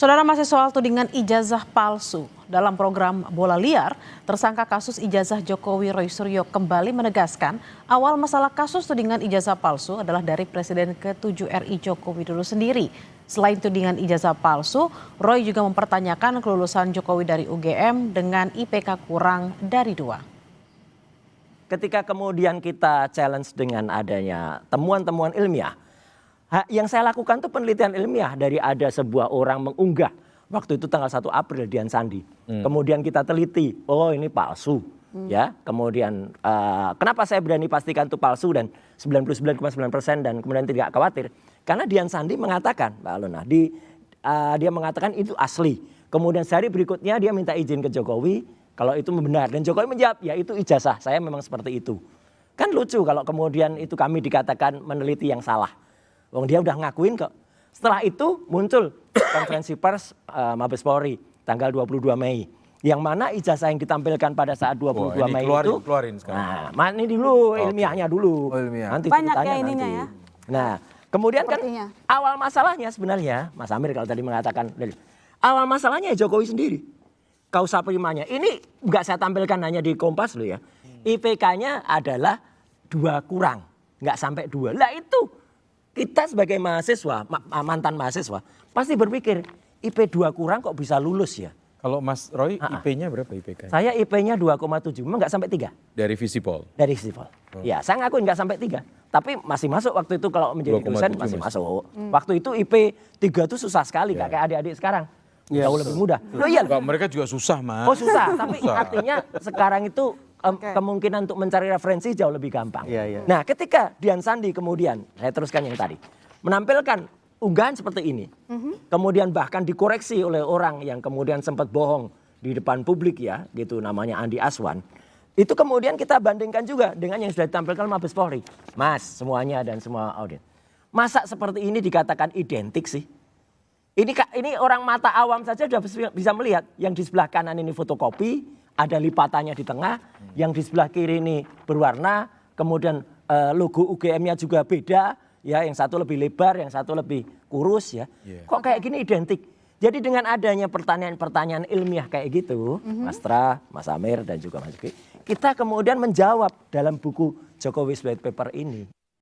Saudara, masih soal tudingan ijazah palsu. Dalam program Bola Liar, tersangka kasus ijazah Jokowi Roy Suryo kembali menegaskan awal masalah kasus tudingan ijazah palsu adalah dari Presiden ke-7 RI Joko Widodo sendiri. Selain tudingan ijazah palsu, Roy juga mempertanyakan kelulusan Jokowi dari UGM dengan IPK kurang dari 2. Ketika kemudian kita challenge dengan adanya temuan-temuan ilmiah, yang saya lakukan itu penelitian ilmiah dari ada sebuah orang mengunggah waktu itu tanggal 1 April Dian Sandi. Kemudian kita teliti, oh ini palsu. Ya, kemudian kenapa saya berani pastikan itu palsu dan 99,9% dan kemudian tidak khawatir? Karena Dian Sandi mengatakan, Mbak Alona, dia mengatakan itu asli. Kemudian sehari berikutnya dia minta izin ke Jokowi kalau itu benar. Dan Jokowi menjawab, ya itu ijazah, saya memang seperti itu. Kan lucu kalau kemudian itu kami dikatakan meneliti yang salah. Wong dia udah ngakuin kok. Setelah itu muncul konferensi pers Mabes Polri tanggal 22 Mei. Yang mana ijazah yang ditampilkan pada saat 22 Mei itu. Keluarin sekarang. Nah, ini dulu ilmiahnya dulu. Oh, ilmiah. Nanti banyak ceritanya ya ininya nanti. ya. Nah, kemudian Sepertinya. kan awal masalahnya sebenarnya Mas Amir kalau tadi mengatakan awal masalahnya Jokowi sendiri. Kausa primanya. Ini enggak saya tampilkan hanya di Kompas loh ya. IPK-nya adalah 2 kurang, enggak sampai 2. Lah itu kita sebagai mahasiswa, mantan mahasiswa, pasti berpikir IP 2 kurang kok bisa lulus ya. Kalau Mas Roy IP-nya berapa IPK? Saya IP-nya 2,7, memang nggak sampai 3. Dari Visipol? Dari Visipol. Ya, saya ngakuin nggak sampai 3. Tapi masih masuk waktu itu kalau menjadi dosen masih masuk. Waktu itu IP 3 itu susah sekali, nggak kayak adik-adik sekarang. Jauh lebih mudah. Loh iya. Mereka juga susah, Mas. Oh susah, tapi artinya sekarang itu kemungkinan untuk mencari referensi jauh lebih gampang. Nah, ketika Dian Sandi kemudian, saya teruskan yang tadi, menampilkan unggahan seperti ini, kemudian bahkan dikoreksi oleh orang yang kemudian sempat bohong di depan publik ya, gitu namanya Andi Aswan, itu kemudian kita bandingkan juga dengan yang sudah ditampilkan Mabes Polri. Mas, semuanya dan semua audit. Masa seperti ini dikatakan identik sih? Ini orang mata awam saja sudah bisa melihat yang di sebelah kanan ini fotokopi, ada lipatannya di tengah, yang di sebelah kiri ini berwarna, kemudian logo UGM-nya juga beda, ya yang satu lebih lebar, yang satu lebih kurus ya. Kok kayak gini identik? Jadi dengan adanya pertanyaan-pertanyaan ilmiah kayak gitu, Mas Tra, Mas Amir dan juga Mas Yuki, kita kemudian menjawab dalam buku Jokowi's White Paper ini.